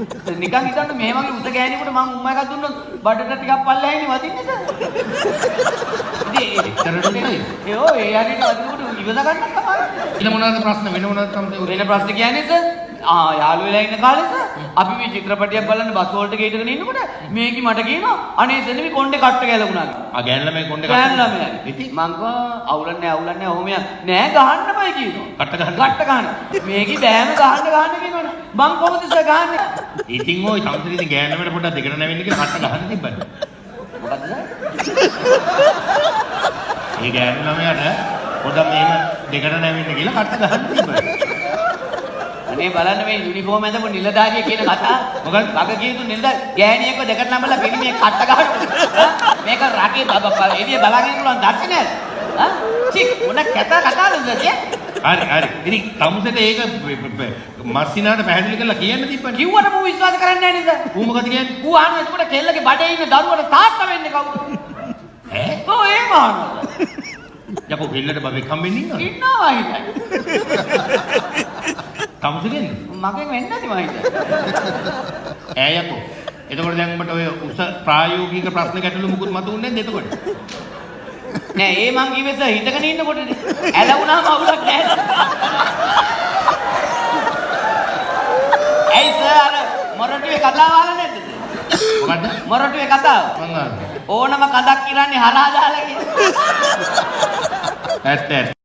නිකන් හිතන්න මේ වගේ උස ගෑණියෙකුට මම උම්ම එකක් දුන්නොත් බඩට ටිකක් පල්ලෙහායිනේ වදින්නේ නේද? ඉතින් ඒ හරියට වදිනකොට ඉවස ගන්න තමයි. වෙන මොනවද ප්‍රශ්න වෙන මොනවද තමයි වෙන ප්‍රශ්න කියන්නේ සර් යාළු වෙලා ඉන්න කාලේ සර් අපි මේ චිත්‍රපටියක් බලන්න බස් වලට ගේටගෙන ඉන්නකොට මේකි මට කියනවා අනේ සෙනෙවි කොණ්ඩේ කට්ට ගැලුණා කියලා. ආ ගෑනලා මේ කොණ්ඩේ ගෑනලා මේ. ඉතින් මං කව අවුලන්නේ ඔහොම නෑ ගහන්නමයි කියනවා. කට්ට ගහන්න. මේකි බෑම ගහන්න කියනවනේ. මං කොහොමද සර් ගහන්නේ? ඉතින් ওই සම්පූර්ණ ගෑනලමට පොඩ්ඩක් දෙකට නැවෙන්න කියලා කට්ට ගහන්න තිබ්බද? මොකද්ද සර්? ඒ ගෑනු ළමයාට පොඩ්ඩක් මෙහෙම දෙකට නැවෙන්න කියලා කට්ට ගහන්න තිබ්බද? අනේ බලන්න මේ යුනිෆෝම් ඇඳපු නිලධාරිය කියන කතාව. මොකද වග කියතු නිලධාරිය ගෑණියෙක්ව දෙකට නම්බලා පිළි මේ කට්ට ගහනවා. මේක රටේ එළිය බලාගෙන පුළුවන් දර්ශනයද? චික් මොන කතාවද හරි. ඉතින් තමුසෙට ඒක මස්සිනාට පැහැදිලි කරලා කියන්න තිබ්බනේ. කිව්වට මම විශ්වාස කරන්නේ නැහැ නේද? ඌ මොකද කියන්නේ? ඌ අහනවා එතකොට කෙල්ලගේ බඩේ ඉන්න දරුවට තාත්තා වෙන්නේ කවුද? ඈ? ඔව් ඒ මානවා. යකෝ කෙල්ලට බබෙක් හම්බෙන්නේ ඉන්නවද? ඉන්නවා හිතයි. තමුසෙන්නේ? මගෙන් වෙන්නේ නැති මම හිතයි. ඈ යකෝ. එතකොට දැන් උඹට ඔය උස ප්‍රායෝගික ප්‍රශ්න ගැටලු මුකුත් මතුවන්නේ නැද්ද එතකොට? නෑ ඒ මං කිව්වේ සර් හිටගෙන ඉන්නකොටනේ. ඇලවුණාම අවුලක් නැහැ. ඇයි සර් අර මොරටුවේ කතාව අහලා නැද්ද? මොකද්ද? මොරටුවේ කතාව. මං අහන්නේ. ඕනම කඳක් ඉරන්නේ හරහා දාලා කියලා. ඇත්ත